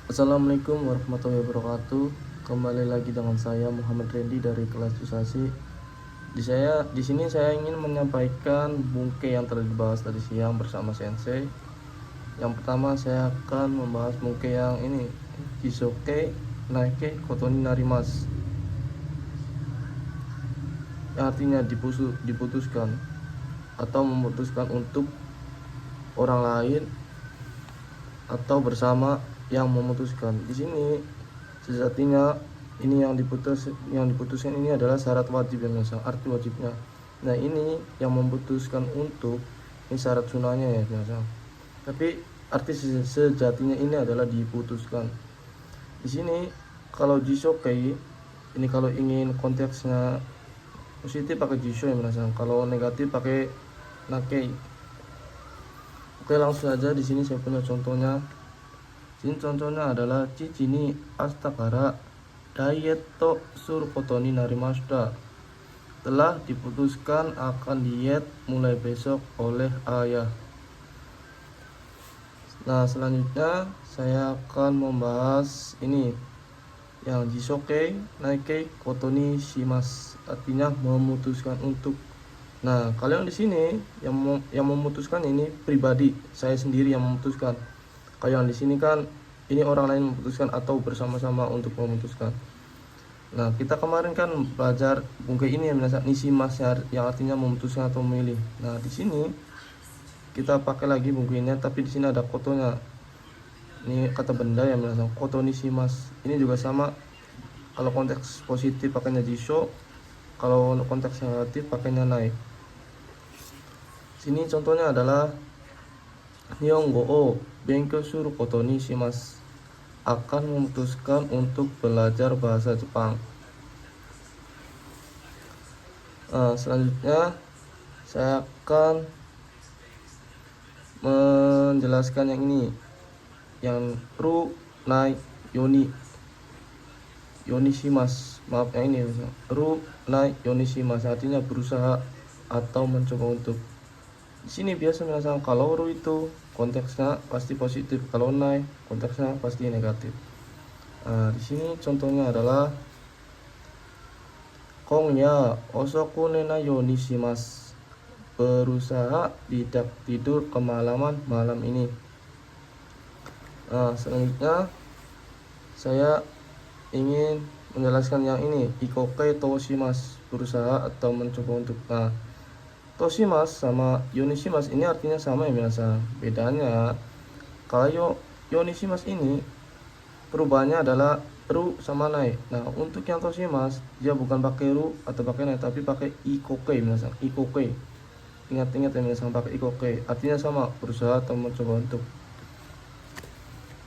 Assalamualaikum warahmatullahi wabarakatuh. Kembali lagi dengan saya Muhammad Randy dari kelas Susasi. Di sini saya ingin menyampaikan bungke yang telah dibahas tadi siang bersama Sensei. Yang pertama saya akan membahas bungke yang ini, Jisoke Naike Kotoni Narimas, yang artinya diputuskan atau memutuskan untuk orang lain atau bersama yang memutuskan. Di sini sejatinya ini yang diputuskan ini adalah syarat wajib yang biasa, arti wajibnya. Nah, ini yang memutuskan untuk ini syarat sunahnya ya biasa. Tapi arti sejatinya ini adalah diputuskan. Di sini kalau jisokei ini kalau ingin konteksnya positif pakai jisho ya biasa. Kalau negatif pakai nakei. Oke, langsung aja. Di sini saya punya contohnya. Sini contohnya adalah Cici ni astakara dietto suru kotoni narimashita. Telah diputuskan akan diet mulai besok oleh ayah. Nah, selanjutnya saya akan membahas ini yang jisoke naike kotoni shimas, artinya memutuskan untuk. Nah, kalian di sini yang memutuskan ini pribadi, saya sendiri yang memutuskan. Kalau yang di sini kan ini orang lain memutuskan atau bersama-sama untuk memutuskan. Nah, kita kemarin kan belajar bungkai ini yang nishimas yang artinya memutuskan atau memilih. Nah, di sini kita pakai lagi bungkainya, tapi di sini ada kotonya. Ini kata benda yang biasa koto nishimas. Ini juga sama. Kalau konteks positif pakainya jisho, kalau konteks negatif pakainya nai. Sini contohnya adalah Nihongo o benkyou suru koto ni shimasu, akan memutuskan untuk belajar bahasa Jepang. Selanjutnya saya akan menjelaskan yang ini, yang ru nai yoni shimasu. Maaf yang ini, ru nai yoni shimasu artinya berusaha atau mencoba untuk. Di sini biasa bilang kalau ru itu konteksnya pasti positif, kalau nai konteksnya pasti negatif. Di sini contohnya adalah Kongya osoku nena yoni shimasu, berusaha tidak tidur kemalaman malam ini. Selanjutnya saya ingin menjelaskan yang ini, ikoke toshimasu, berusaha atau mencoba untuk. Toshimas sama yonishimas ini artinya sama ya biasa. Bedanya kalau yonishimas ini perubahannya adalah ru sama nai. Nah, untuk yang toshimas dia bukan pakai ru atau pakai nai, tapi pakai ikoke biasa. Ikoke. Ingat-ingat ya biasa, pakai ikoke. Artinya sama, berusaha atau mencoba untuk.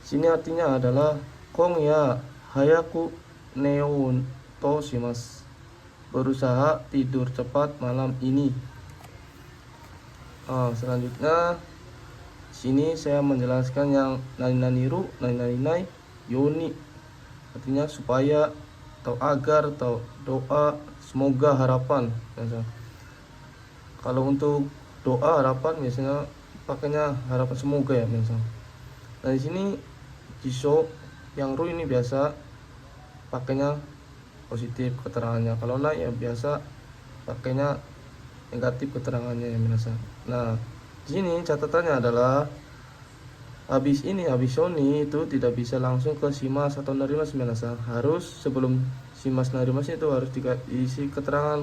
Sini artinya adalah kong ya hayaku neon toshimas, berusaha tidur cepat malam ini. Selanjutnya sini saya menjelaskan yang nani ru, nani yoni, artinya supaya atau agar atau doa, semoga, harapan. Kalau untuk doa harapan biasanya pakainya harapan semoga ya biasa. Nah, di sini jisho yang ru ini biasa pakainya positif keterangannya, kalau nai ya biasa pakainya negatif keterangannya ya biasa. Nah, di sini catatannya adalah habis yoni itu tidak bisa langsung ke shimas atau narimas biasa. Harus sebelum shimas narimas itu harus diisi keterangan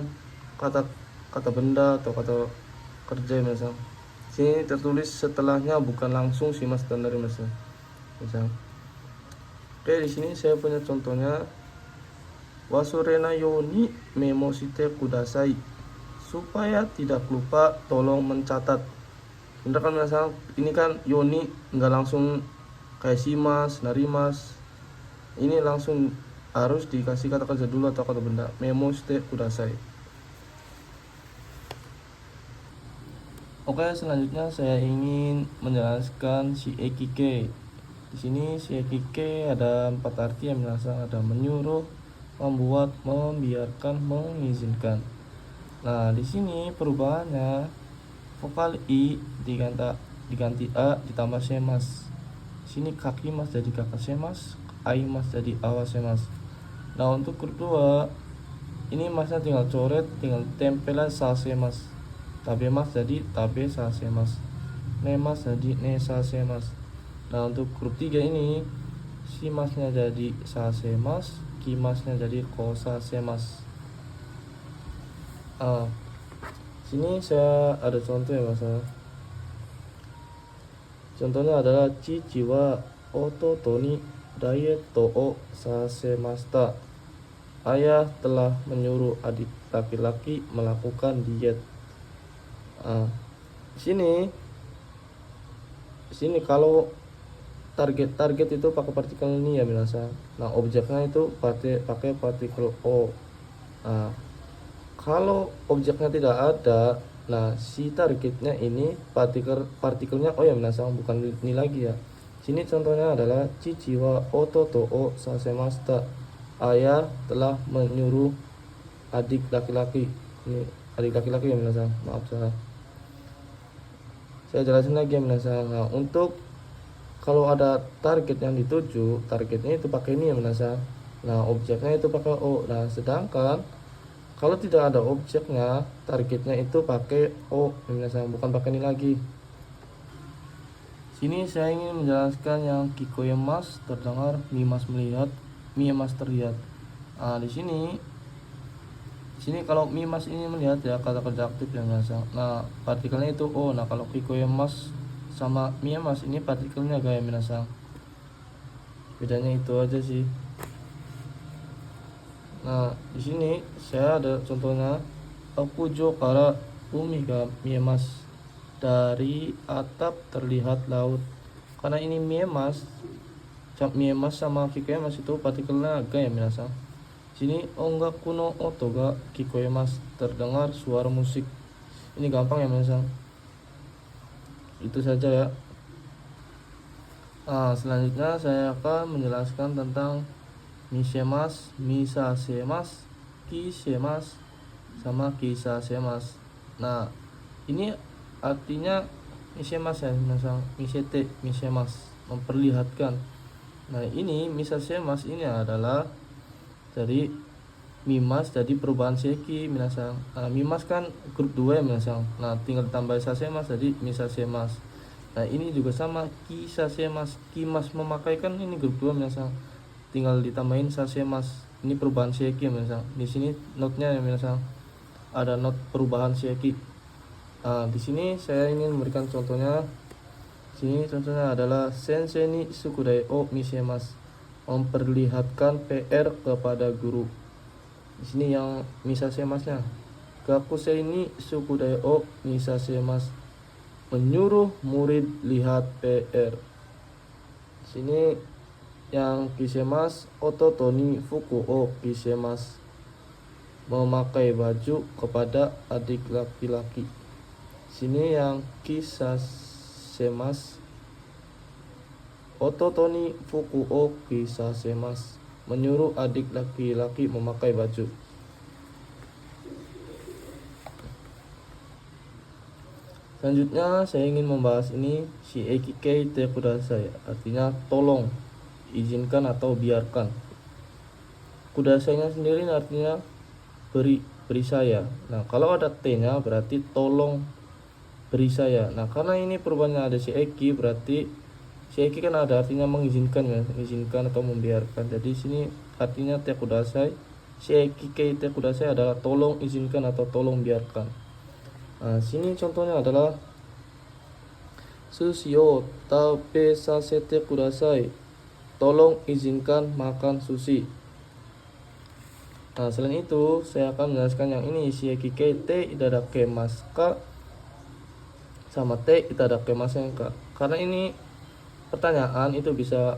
kata benda atau kata kerja biasa. Sini tertulis setelahnya, bukan langsung shimas dan narimas biasa. Oke, di sini saya punya contohnya, wasurena yoni memosite kudasai, supaya tidak lupa tolong mencatat. Bener kan misalnya ini kan yoni nggak langsung kayak shimas, narimas, ini langsung harus dikasih kata kerja dulu atau kata benda, memosite kudasai. Oke, selanjutnya saya ingin menjelaskan si ekike. Di sini si ekike ada 4 arti yang ada menyuruh, membuat, membiarkan, mengizinkan. Nah, di sini perubahannya vokal i diganti a ditambah shemas. Sini kakimas jadi kakasemas, aimas jadi awasemas. Nah untuk grup 2 ini masnya tinggal coret, tinggal tempelan sasemas. Tabemas jadi tabe sasemas, nemas jadi ne sasemas. Nah untuk grup 3 ini si masnya jadi sasemas, kimasnya jadi kosasemas. Sini saya ada contoh ya mas. Contohnya adalah chichi wa ototo ni daieto o sasemashita. Ayah telah menyuruh adik laki-laki melakukan diet. Sini kalau target itu pakai partikel ini ya minasan. Nah objeknya itu pakai partikel o. Kalau objeknya tidak ada, nah si targetnya ini partikelnya oh ya minasan, bukan ini lagi ya. Sini contohnya adalah chichi wa ototo o sasemashita. Ayah telah menyuruh adik laki-laki. Ini adik laki-laki ya minasan, maaf saya jelasin lagi ya minasan. Nah untuk kalau ada target yang dituju, targetnya itu pakai ini ya minasan. Nah objeknya itu pakai o. Nah sedangkan kalau tidak ada objeknya, targetnya itu pakai o ya minasan, bukan pakai ini lagi. Sini saya ingin menjelaskan yang kikoyemas terdengar, mimas melihat, miemas terlihat. Nah di sini kalau mimas ini melihat ya kata kerja aktif yang minasan. Nah partikelnya itu o. Nah kalau kikoyemas sama miemas ini partikelnya gaya minasan. Bedanya itu aja sih. Nah di sini saya ada contohnya okujo kara umi ga miemas. Dari atap terlihat laut. Karena ini miemas sama kikoyemas itu partikelnya ga ya minasan. Sini ongaku no oto ga kikoyemas, terdengar suara musik. Ini gampang ya minasan. Itu saja ya. Selanjutnya saya akan menjelaskan tentang mishemas, misasemas, kishemas, sama kisasemas. Nah ini artinya mishemas ya misal misete, mishemas memperlihatkan. Nah ini misasemas ini adalah dari mimas jadi perubahan seki minasang. Nah mimas kan grup 2 ya minasang. Nah tinggal tambah sasemas jadi misasemas. Nah ini juga sama kisasemas, kimas memakai kan ini grup 2 minasang. Tinggal ditambahin sasemas. Ini perubahan seki ya minasang. Di sini notnya ya minasang. Ada not perubahan seki. Nah di sini saya ingin memberikan contohnya. Sini contohnya adalah sensei ni sukudai o misemas, memperlihatkan PR kepada guru. Di sini yang misasemasnya. Gakusei ni sukudai o misasemas, menyuruh murid lihat PR. Sini yang kisemas ototo ni fuku o kisemas, memakai baju kepada adik laki-laki. Sini yang kisasemas ototo ni fuku o kisasemas, menyuruh adik laki-laki memakai baju. Selanjutnya saya ingin membahas ini si ekikei te kudasai, artinya tolong, izinkan atau biarkan. Kudasainya sendiri artinya beri saya. Nah kalau ada t-nya berarti tolong beri saya. Nah karena ini perubahannya ada si eki, berarti si eki kan ada artinya mengizinkan ya, mengizinkan atau membiarkan. Jadi sini artinya te kudasai, si ekikei te kudasai adalah tolong izinkan atau tolong biarkan. Nah sini contohnya adalah sushi o tabe sasete kudasai, tolong izinkan makan sushi. Nah selain itu saya akan menjelaskan yang ini si ekikei te itadakimasu ka sama te itadakimasen ka. Karena ini pertanyaan itu bisa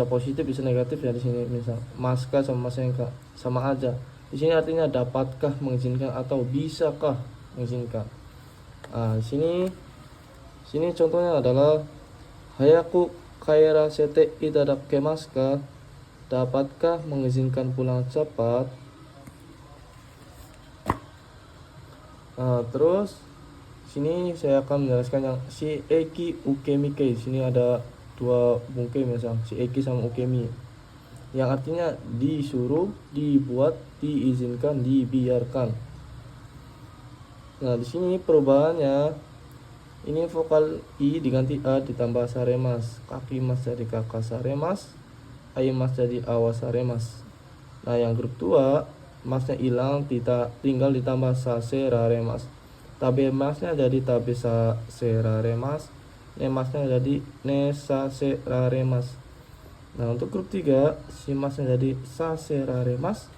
positif bisa negatif ya. Di sini misal maska sama masenka sama aja. Di sini artinya dapatkah mengizinkan atau bisakah mengizinkan. Nah sini contohnya adalah hayaku kairasete itadakimasu ka, dapatkah mengizinkan pulang cepat. Nah terus sini saya akan menjelaskan yang si eki ukemike. Sini ada dua bungke misal si Eki sama Ukemi, yang artinya disuruh, dibuat, diizinkan, dibiarkan. Nah di sini perubahannya ini vokal I diganti A ditambah saremas, kaki mas jadi kakak saremas, mas jadi awas saremas. Nah yang grup 2 masnya hilang, tinggal ditambah sase raremas, tabe masnya jadi tabe sase raremas, nemasnya jadi nesase raremas. Nah untuk grup 3 si masnya jadi sase raremas,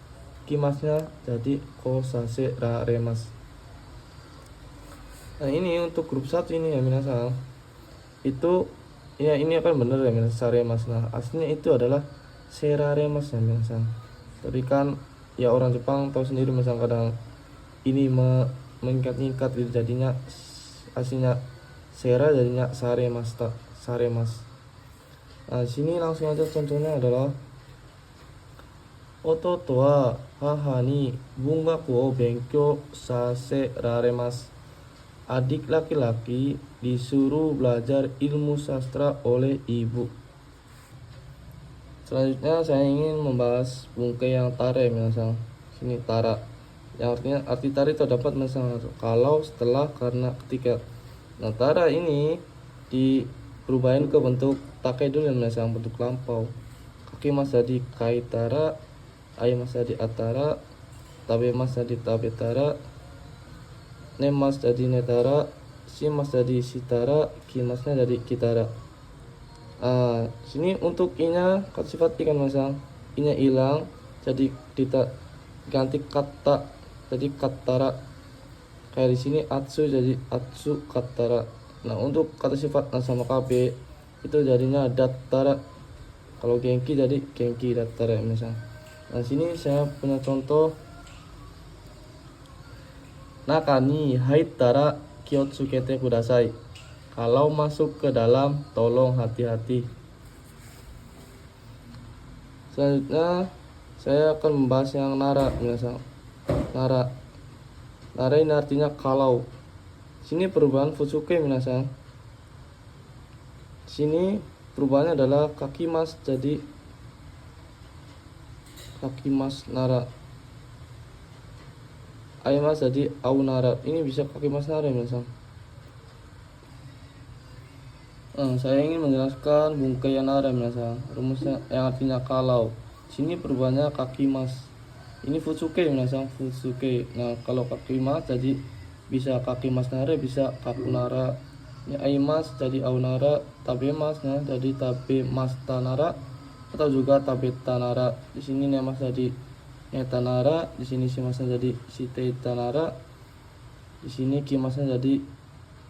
kimasnya jadi kosase raremas. Nah ini untuk grup 1 ini ya minasang, itu ya ini akan bener ya minasang saremas. Nah aslinya itu adalah seraremas ya minasang. Tapi kan ya orang Jepang tahu sendiri misal kadang ini meningkat-ningkat gitu, jadinya aslinya sera jadinya saremas saremas. Nah sini langsung aja contohnya adalah ototo wa haha ni bungaku o benkyou saseraremas. Adik laki-laki disuruh belajar ilmu sastra oleh ibu. Selanjutnya saya ingin membahas bungkai yang tare misal sini tara, yang artinya arti tara itu dapat misal kalau, setelah, karena, ketika. Nah tara ini diperubahin ke bentuk takai dulu misal bentuk lampau. Kaki mas jadi kai tara, mas jadi atara, tabe mas jadi tabe tara, nemas jadi netara, si mas jadi sitara, kimasnya jadi kitara. Sini untuk inya kata sifat ikan masang, inya hilang jadi ganti kata jadi katara. Kayak di sini atsu jadi atsu katara. Nah untuk kata sifat sama KB itu jadinya dattara. Kalau genki jadi genki dattara misal. Nah sini saya punya contoh. Nakani haitara kyotsukete kudasai. Kalau masuk ke dalam tolong hati-hati. Selanjutnya saya akan membahas yang nara misal. Nara ini artinya kalau. Sini perubahan fusuke minasang. Sini perubahannya adalah kaki mas jadi kaki mas nara, mas jadi au nara. Ini bisa kaki mas nara minasang. Saya ingin menjelaskan bungkai yang nara minasang, rumusnya yang artinya kalau. Sini perubahannya kaki mas. Ini fusuke minasang, fusuke. Nah kalau kaki mas jadi bisa kaki mas nara, bisa kaku nara. Ini mas jadi au nara, tabe mas nah jadi tabe mas tanara, atau juga tabe tanara. Di sini nemas jadi netanara, di sini si masnya jadi site tanara, di sini kimasnya jadi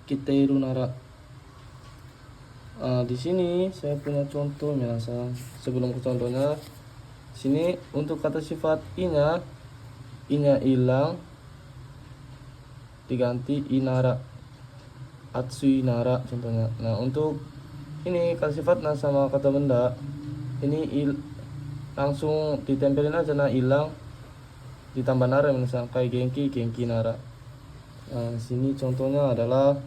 kiteiru nara. Di sini saya punya contoh minasang. Sebelum ke contohnya, sini untuk kata sifat inya hilang diganti inara, atsui nara contohnya. Nah untuk ini kata sifat nah sama kata benda ini langsung ditempelin aja, nah hilang ditambah nara misalnya kayak genki nara. Nah sini contohnya adalah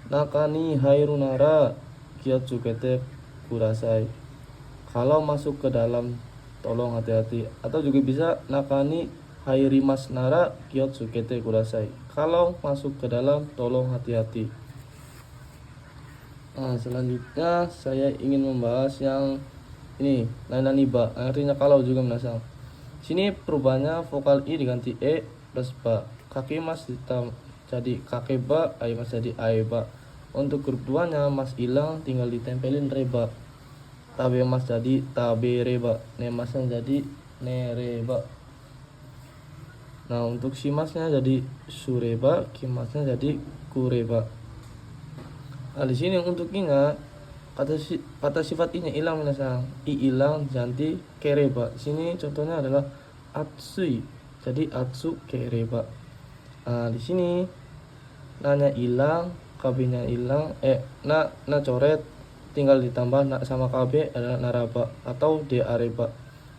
nakani hairu nara kyotsukete kudasai. Kalau masuk ke dalam tolong hati-hati, atau juga bisa nakani hairimas nara kyotsukete kudasai. Kalau masuk ke dalam tolong hati-hati. Nah selanjutnya saya ingin membahas yang ini nananiba, artinya kalau juga minasang. Sini perubahannya vokal i diganti e plus ba, kaki mas jadi kakeba, mas jadi aeba. Untuk grup 2 nya mas hilang, tinggal ditempelin reba, tabe mas jadi tabe reba, nemasnya jadi nereba. Nah untuk si masnya jadi sureba, kimasnya jadi kureba. Nah di sini untuk inya kata sifat inya hilang minasang, i hilang ganti kereba. Sini contohnya adalah atsui jadi atsu kereba. Nah di sini nanya hilang, KB-nya hilang, na coret, tinggal ditambah na sama KB adalah naraba atau de areba.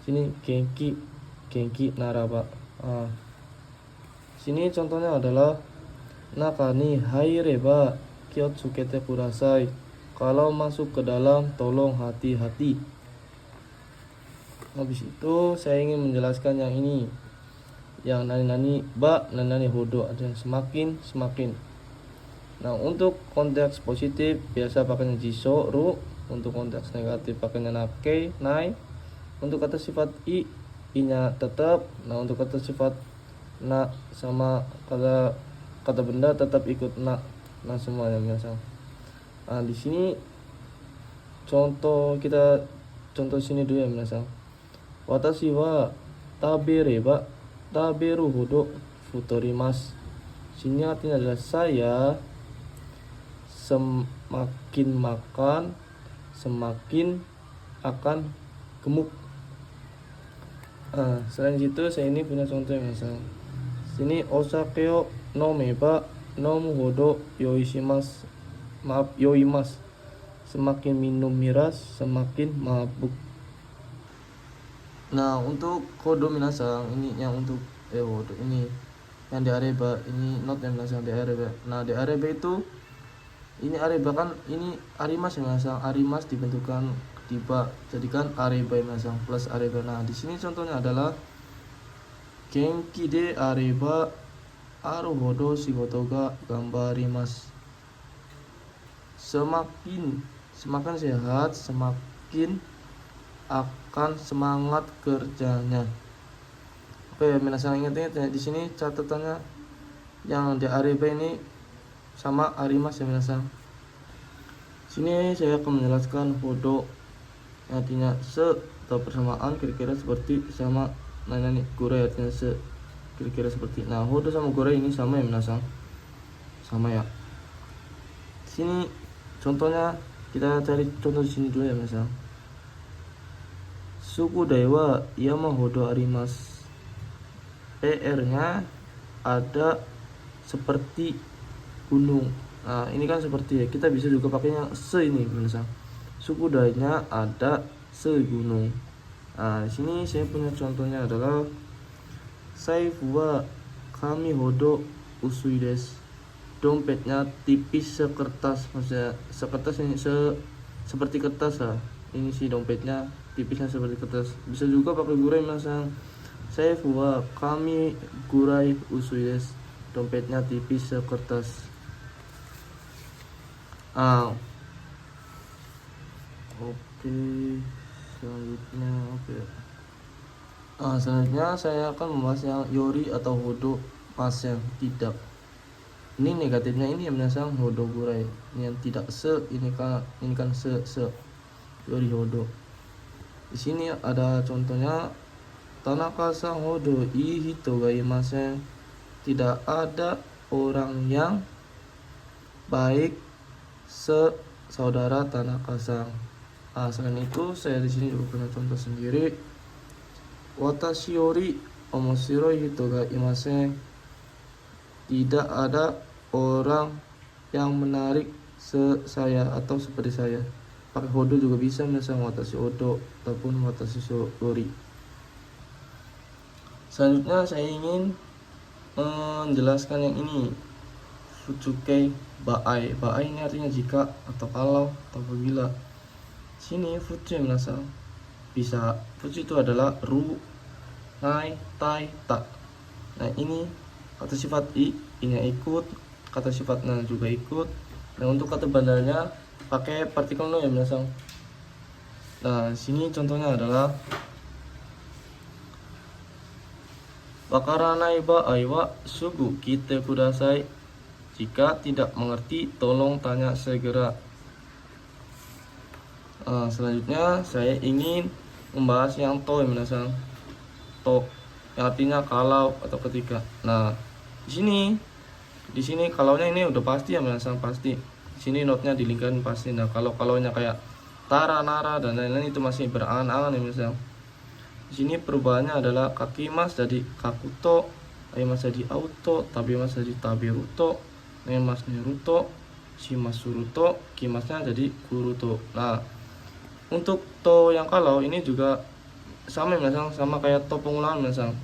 Sini genki naraba. Sini contohnya adalah nakani haireba kyotsukete kudasai. Kalau masuk ke dalam tolong hati-hati. Habis itu saya ingin menjelaskan yang ini, yang nani-nani ba, nani hodo, ada yang semakin semakin. Nah, untuk konteks positif biasa pakainya jiso ru, untuk konteks negatif pakainya nake nai. Untuk kata sifat i-nya tetap. Nah, untuk kata sifat na sama kata benda tetap ikut na. Nah, semuanya biasa. Nah, di sini contoh sini dulu ya biasa. Watashi wa tabereba taberu hodo futorimasu. Sini artinya adalah saya semakin makan semakin akan gemuk. Selain itu saya ini punya contoh yang misal sini osakeo nomeba nomu hodo yoishimasu. Yoimas. Semakin minum miras semakin mabuk. Nah, untuk hodo minasang ini yang untuk hodo ini yang di areba ini not yang minasang di areba. Nah, di areba itu ini areba kan ini arimas yang minasang. Arimas dibentukkan tiba jadikan areba yang minasang plus areba. Nah, di sini contohnya adalah genki de areba aru hodo shigoto ga gambarimasu. Semakin sehat semakin akan semangat kerjanya. Oke, minasang ingat ya, di sini catatannya yang di areba ini sama arimas ya minasang. Sini saya akan menjelaskan hodo artinya atau persamaan kira-kira seperti sama nanya nih gurai artinya kira-kira seperti. Nah, hodo sama gurai ini sama ya minasang, sama ya. Sini contohnya kita cari contoh di sini dulu ya minasang. Suku Daiwa Yama hodo arimasu. PR-nya ada seperti gunung. Nah, ini kan seperti ya. Kita bisa juga pakainya se ini minasang. Suku Dainya ada segunung. Nah, di sini saya punya contohnya adalah Saifu wa kami hodo usui desu. Dompetnya tipis sekertas, maksudnya sekertas ini seperti kertas lah. Ini sih dompetnya tipisnya seperti kertas. Bisa juga pakai gurai masang. Saifu wa kami gurai usui desu. Dompetnya tipis sekertas. Oke, selanjutnya selanjutnya saya akan membahas yang yori atau hodo pas yang tidak. Ini negatifnya ini yang minasang hodo gurai. Ini yang tidak ini kan se yori hodo. Di sini ada contohnya Tanaka-san hodo ii hito ga imasen. Tidak ada orang yang baik saudara Tanaka-san. Selain itu saya di sini juga punya contoh sendiri. Watashi yori omoshiroi hito ga imasen. Tidak ada orang yang menarik saya atau seperti saya. Pakai hodo juga bisa misalnya watashi hodo ataupun watashi yori. Selanjutnya saya ingin menjelaskan yang ini, futsuke baai. Baai ini artinya jika atau kalau atau apabila. Sini futsu yang minasang bisa futsu itu adalah ru, nai, tai, ta. Nah, ini kata sifat i-nya ikut, kata sifat na juga ikut. Nah, untuk kata bandanya pakai partikel no ya minasang. Nah, sini contohnya adalah wakaranai baai wa sugu kite kudasai. Jika tidak mengerti tolong tanya segera. Selanjutnya saya ingin membahas yang to ya minasang. To yang artinya kalau atau ketika. Nah, di sini kalaunya ini udah pasti ya minasang, pasti. Di sini notnya dilingkarin pasti. Nah, kalaunya kayak tara, nara dan lain-lain itu masih berangan-angan ya minasang. Di sini perubahannya adalah kakimas jadi kakuto, aimas jadi auto, tabimas jadi tabiruto, nemas neruto, shimas suruto, kimasnya jadi kuruto. Nah, untuk to yang kalau ini juga sama minasang, sama kayak to pengulangan minasang.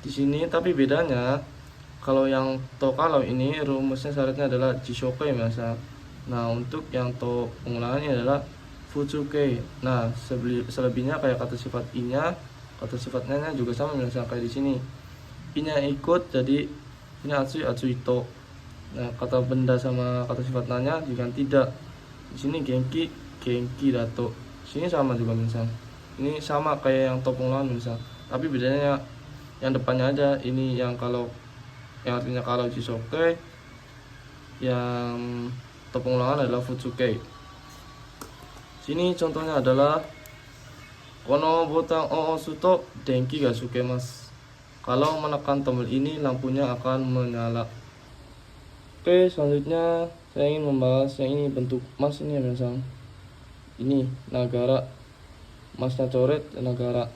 Di sini tapi bedanya kalau yang to kalau ini rumusnya syaratnya adalah jishoke minasang. Nah, untuk yang to pengulangannya adalah futsuke. Nah, selebihnya kayak kata sifat i-nya, kata sifatnya juga sama misalnya kayak di sini. I-nya ikut jadi ini atsui atsui to. Nah, kata benda sama kata sifat nanya diganti tidak. Di sini genki genki dato. Sini sama juga misal. Ini sama kayak yang to pengulangan misal. Tapi bedanya yang depannya aja. Ini yang kalau yang artinya kalau jisoke, yang to pengulangan adalah futsuke. Sini contohnya adalah kono botang o suto denki ga suke mas. Kalau menekan tombol ini lampunya akan menyala. Oke, selanjutnya saya ingin membahas yang ini, bentuk mas ini ya misal. Ini nagara, masnya coret nagara.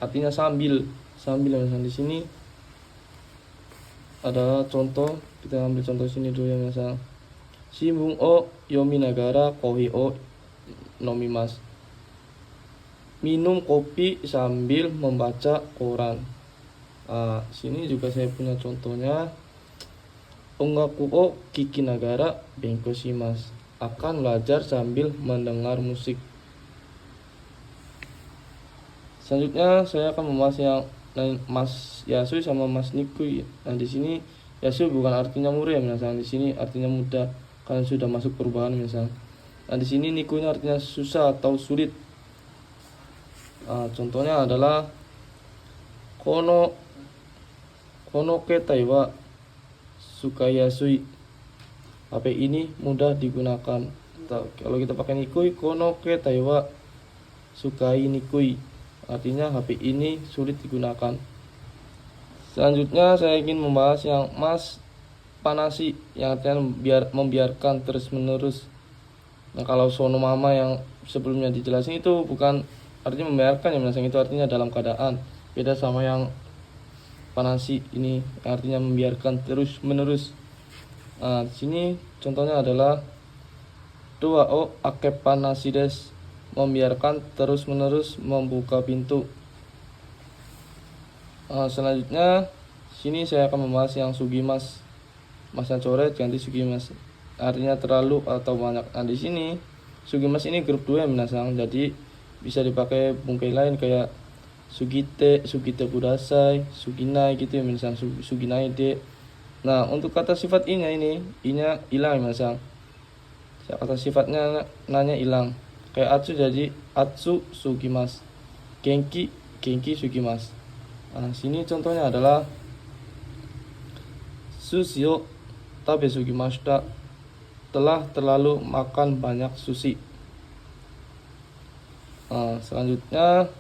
Artinya sambil ya misal. Di sini ada contoh, kita ambil contoh sini dulu ya misal. Shimbun o yomi nagara kohi o nomimas. Minum kopi sambil membaca koran. Sini juga saya punya contohnya. Ongaku o kiki nagara benko shimasu. Akan belajar sambil mendengar musik. Selanjutnya saya akan membahas yang Mas Yasui sama Mas Nikui. Nah, di sini Yasui bukan artinya murid ya misalnya. Di sini artinya muda karena sudah masuk perubahan misalnya. Nah, di sini Nikunya artinya susah atau sulit. Contohnya adalah kono ketai wa sukayasui. HP ini mudah digunakan. Kalau kita pakai nikui, kono ketai wa sukai nikui. Artinya HP ini sulit digunakan. Selanjutnya saya ingin membahas yang mas panasi, yang artinya membiarkan terus menerus. Nah, kalau sono mama yang sebelumnya dijelasin itu bukan artinya membiarkan ya mas, itu artinya dalam keadaan. Beda sama yang panasi ini yang artinya membiarkan terus menerus. Nah, di sini contohnya adalah doa o ake panasi des, membiarkan terus menerus membuka pintu. Selanjutnya sini saya akan membahas yang sugimas, masnya coret ganti sugimas, artinya terlalu atau banyak. Nah, di sini sugimas ini grup 2 minasang, jadi bisa dipakai bungkai lain kayak sugite kudasai, suginai gitu ya minasang, suginai de. Nah, untuk kata sifat i-nya ini, i-nya hilang minasang. Kata sifatnya nanya hilang. Kayak atsu jadi atsu sugimas, genki sugimas. Nah, sini contohnya adalah sushi o tabe sugimashita, telah terlalu makan banyak sushi. Selanjutnya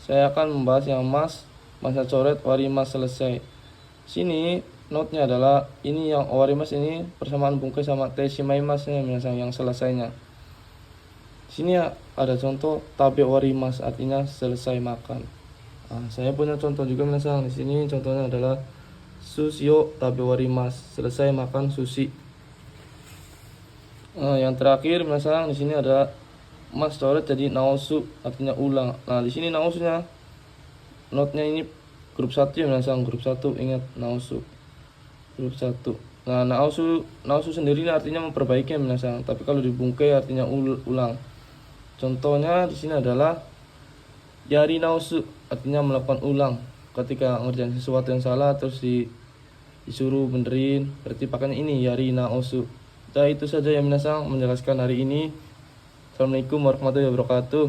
saya akan membahas yang masnya coret warimas selesai. Sini note-nya adalah ini yang warimas ini persamaan bungkai sama teshimaimas yang selesainya. Sini ada contoh tabe warimas artinya selesai makan. Saya punya contoh juga minasang. Di sini contohnya adalah sushi o tabe warimas, selesai makan sushi. Yang terakhir minasang, di sini ada mas coret jadi naosu artinya ulang. Nah, di sini naosunya note-nya ini grup 1 ya minasang, grup 1, ingat naosu grup 1. Nah, naosu sendiri artinya memperbaiki ya minasang, tapi kalau dibungkai artinya ulang. Contohnya di sini adalah yari naosu artinya melakukan ulang. Ketika ngerjain sesuatu yang salah terus disuruh benerin, berarti pakainya ini yari naosu. Nah, itu saja ya minasang menjelaskan hari ini. Assalamualaikum warahmatullahi wabarakatuh.